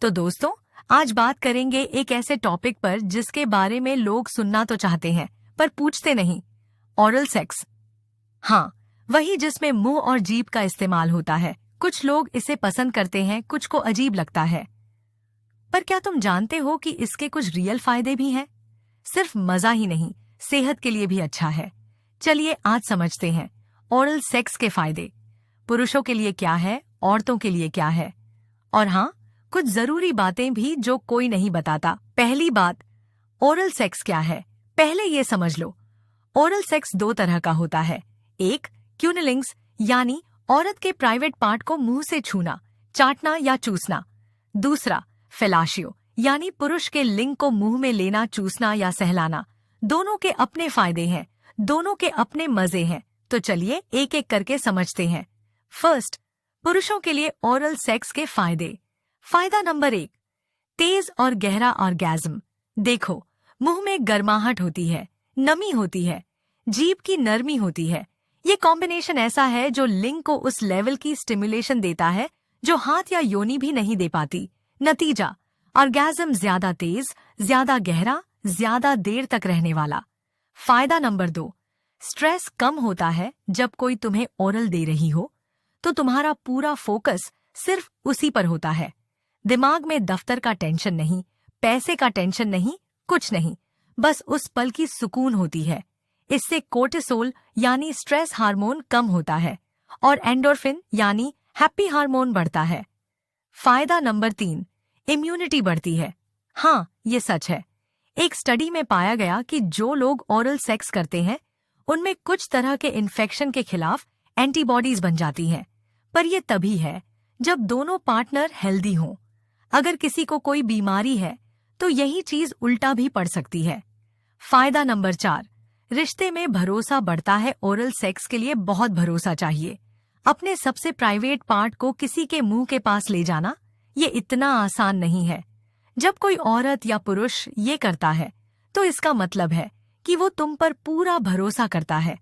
तो दोस्तों, आज बात करेंगे एक ऐसे टॉपिक पर जिसके बारे में लोग सुनना तो चाहते हैं पर पूछते नहीं। Oral sex. हाँ, वही जिसमें मुंह और जीभ का इस्तेमाल होता है। कुछ लोग इसे पसंद करते हैं, कुछ को अजीब लगता है। पर क्या तुम जानते हो कि इसके कुछ रियल फायदे भी हैं? सिर्फ मजा ही नहीं, सेहत के लिए भी अच्छा है। चलिए आज समझते हैं ओरल सेक्स के फायदे। पुरुषों के लिए क्या है, औरतों के लिए क्या है, और हाँ, कुछ जरूरी बातें भी जो कोई नहीं बताता। पहली बात, ओरल सेक्स क्या है, पहले ये समझ लो। ओरल सेक्स दो तरह का होता है। एक, क्यूनिलिंग्स यानी औरत के प्राइवेट पार्ट को मुंह से छूना, चाटना या चूसना। दूसरा, फेलाशियो यानी पुरुष के लिंग को मुंह में लेना, चूसना या सहलाना। दोनों के अपने फायदे हैं, दोनों के अपने मजे हैं। तो चलिए एक एक करके समझते हैं। फर्स्ट, पुरुषों के लिए ओरल सेक्स के फायदे। फायदा नंबर 1, तेज और गहरा ऑर्गेज्म। देखो, मुंह में गर्माहट होती है, नमी होती है, जीभ की नरमी होती है। ये कॉम्बिनेशन ऐसा है जो लिंग को उस लेवल की स्टिमुलेशन देता है जो हाथ या योनि भी नहीं दे पाती। नतीजा, ऑर्गेज्म ज्यादा तेज, ज्यादा गहरा, ज्यादा देर तक रहने वाला। फायदा नंबर 2, स्ट्रेस कम होता है। जब कोई तुम्हें ओरल दे रही हो तो तुम्हारा पूरा फोकस सिर्फ उसी पर होता है। दिमाग में दफ्तर का टेंशन नहीं, पैसे का टेंशन नहीं, कुछ नहीं, बस उस पल की सुकून होती है। इससे कोर्टिसोल यानी स्ट्रेस हार्मोन कम होता है और एंडोर्फिन यानी हैप्पी हार्मोन बढ़ता है। फायदा नंबर 3, इम्यूनिटी बढ़ती है। हाँ, ये सच है। एक स्टडी में पाया गया कि जो लोग ओरल सेक्स करते हैं उनमें कुछ तरह के इन्फेक्शन के खिलाफ एंटीबॉडीज बन जाती हैं। पर यह तभी है जब दोनों पार्टनर हेल्दी हों। अगर किसी को कोई बीमारी है तो यही चीज उल्टा भी पड़ सकती है। फायदा नंबर 4, रिश्ते में भरोसा बढ़ता है। ओरल सेक्स के लिए बहुत भरोसा चाहिए। अपने सबसे प्राइवेट पार्ट को किसी के मुंह के पास ले जाना ये इतना आसान नहीं है। जब कोई औरत या पुरुष ये करता है तो इसका मतलब है कि वो तुम पर पूरा भरोसा करता है,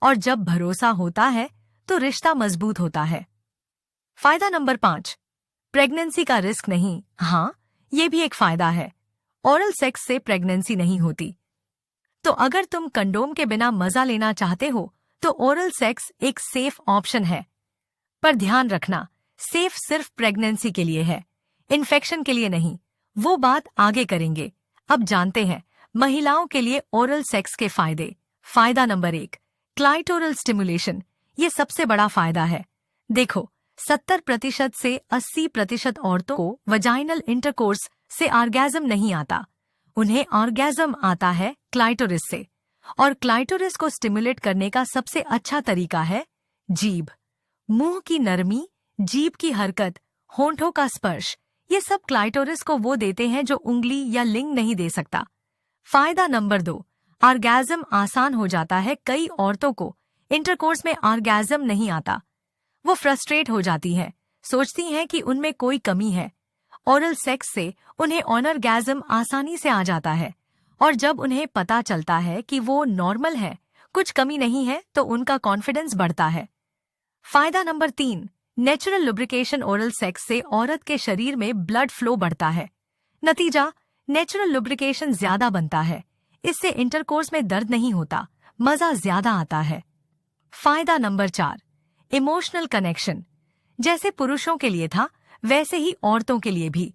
और जब भरोसा होता है तो रिश्ता मजबूत होता है। फायदा नंबर 5, प्रेगनेंसी का रिस्क नहीं। हाँ, ये भी एक फायदा है। ओरल सेक्स से प्रेगनेंसी नहीं होती। तो अगर तुम कंडोम के बिना मजा लेना चाहते हो तो ओरल सेक्स एक सेफ ऑप्शन है। पर ध्यान रखना, सेफ सिर्फ प्रेगनेंसी के लिए है, इन्फेक्शन के लिए नहीं। वो बात आगे करेंगे। अब जानते हैं महिलाओं के लिए ओरल सेक्स के फायदे। फायदा नंबर 1, क्लाइटोरल स्टिमुलेशन। ये सबसे बड़ा फायदा है। देखो, 70% से 80% औरतों को वजाइनल इंटरकोर्स से ऑर्गेज्म नहीं आता। उन्हें ऑर्गेज्म आता है क्लाइटोरिस से, और क्लाइटोरिस को स्टिमुलेट करने का सबसे अच्छा तरीका है जीभ। मुंह की नरमी, जीभ की हरकत, होंठों का स्पर्श, ये सब क्लाइटोरिस को वो देते हैं जो उंगली या लिंग नहीं दे सकता। फायदा नंबर 2, ऑर्गेज्म आसान हो जाता है। कई औरतों को इंटरकोर्स में ऑर्गेज्म नहीं आता। वो फ्रस्ट्रेट हो जाती हैं, सोचती हैं कि उनमें कोई कमी है। ओरल सेक्स से उन्हें ऑर्गेज्म आसानी से आ जाता है, और जब उन्हें पता चलता है कि वो नॉर्मल है, कुछ कमी नहीं है, तो उनका कॉन्फिडेंस बढ़ता है। फायदा number 3, natural lubrication. Oral sex से औरत के शरीर में ब्लड फ्लो बढ़ता है। नतीजा, नेचुरल लुब्रिकेशन ज्यादा बनता है। इससे इंटरकोर्स में दर्द नहीं होता, मजा ज्यादा आता है। फायदा नंबर 4, इमोशनल कनेक्शन। जैसे पुरुषों के लिए था वैसे ही औरतों के लिए भी।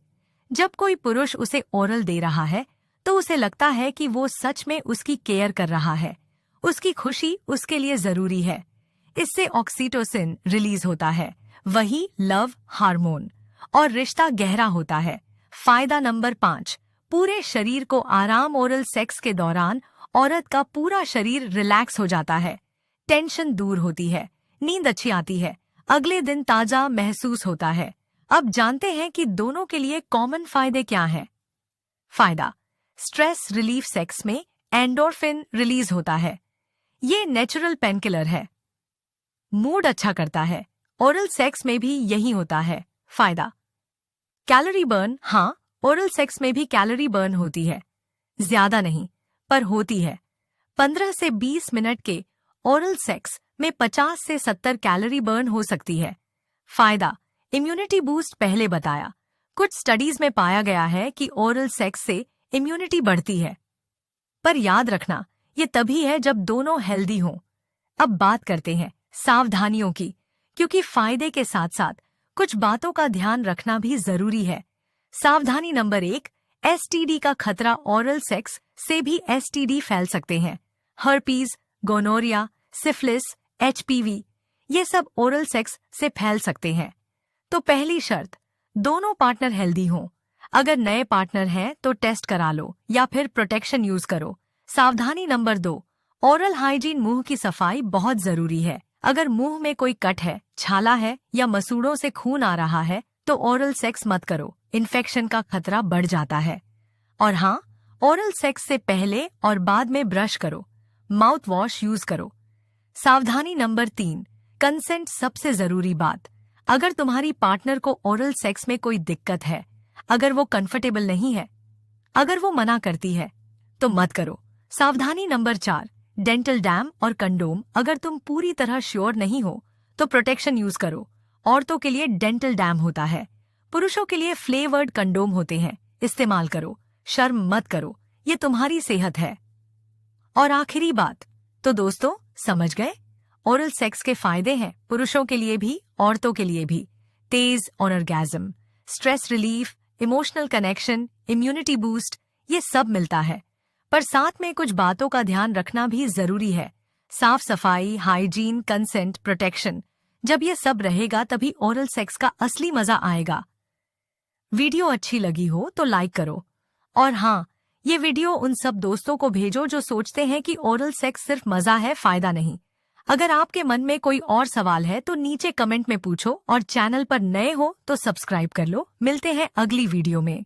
जब कोई पुरुष उसे ओरल दे रहा है तो उसे लगता है कि वो सच में उसकी केयर कर रहा है, उसकी खुशी उसके लिए जरूरी है। इससे ऑक्सीटोसिन रिलीज होता है, वही लव हार्मोन, और रिश्ता गहरा होता है। फायदा नंबर 5, पूरे शरीर को आराम। ओरल सेक्स के दौरान औरत का पूरा शरीर रिलैक्स हो जाता है, टेंशन दूर होती है, नींद अच्छी आती है, अगले दिन ताजा महसूस होता है। अब जानते हैं कि दोनों के लिए कॉमन फायदे क्या हैं। फायदा, स्ट्रेस रिलीफ। सेक्स में एंडोर्फिन रिलीज होता है, ये नेचुरल पेनकिलर है, मूड अच्छा करता है। ओरल सेक्स में भी यही होता है। फायदा, कैलोरी बर्न। हाँ, ओरल सेक्स में भी कैलोरी बर्न होती है, ज्यादा नहीं पर होती है। 15 से 20 मिनट के ओरल सेक्स में 50 से 70 कैलोरी बर्न हो सकती है। फायदा, इम्यूनिटी बूस्ट। पहले बताया, कुछ स्टडीज में पाया गया है कि ओरल सेक्स से इम्यूनिटी बढ़ती है, पर याद रखना ये तभी है जब दोनों हेल्दी हों। अब बात करते हैं सावधानियों की, क्योंकि फायदे के साथ साथ कुछ बातों का ध्यान रखना भी जरूरी है। सावधानी नंबर 1, एसटीडी का खतरा। ओरल सेक्स से भी एसटीडी फैल सकते हैं। हर्पीज, गोनोरिया, सिफिलिस, एचपीवी, ये सब ओरल सेक्स से फैल सकते हैं। तो पहली शर्त, दोनों पार्टनर हेल्दी हों। अगर नए पार्टनर हैं तो टेस्ट करा लो या फिर प्रोटेक्शन यूज करो। सावधानी नंबर 2, ओरल हाइजीन। मुंह की सफाई बहुत जरूरी है। अगर मुंह में कोई कट है, छाला है या मसूड़ों से खून आ रहा है तो ओरल सेक्स मत करो, इन्फेक्शन का खतरा बढ़ जाता है। और हाँ, ओरल सेक्स से पहले और बाद में ब्रश करो, माउथ वॉश यूज करो। सावधानी नंबर 3, कंसेंट सबसे जरूरी बात। अगर तुम्हारी पार्टनर को ओरल सेक्स में कोई दिक्कत है, अगर वो कंफर्टेबल नहीं है, अगर वो मना करती है, तो मत करो। सावधानी नंबर 4, डेंटल डैम और कंडोम। अगर तुम पूरी तरह श्योर नहीं हो तो प्रोटेक्शन यूज करो। औरतों के लिए डेंटल डैम होता है, पुरुषों के लिए फ्लेवर्ड कंडोम होते हैं, इस्तेमाल करो। शर्म मत करो, ये तुम्हारी सेहत है। और आखिरी बात, तो दोस्तों समझ गए, ओरल सेक्स के फायदे हैं पुरुषों के लिए भी, औरतों के लिए भी। तेज orgasm, stress relief, emotional connection, immunity boost, ये सब मिलता है। पर साथ में कुछ बातों का ध्यान रखना भी जरूरी है। साफ सफाई, हाइजीन, कंसेंट, प्रोटेक्शन। जब ये सब रहेगा तभी ओरल सेक्स का असली मजा आएगा। वीडियो अच्छी लगी हो तो लाइक करो। और हाँ, ये वीडियो उन सब दोस्तों को भेजो जो सोचते हैं कि ओरल सेक्स सिर्फ मजा है, फायदा नहीं। अगर आपके मन में कोई और सवाल है तो नीचे कमेंट में पूछो और चैनल पर नए हो तो सब्सक्राइब कर लो। मिलते हैं अगली वीडियो में।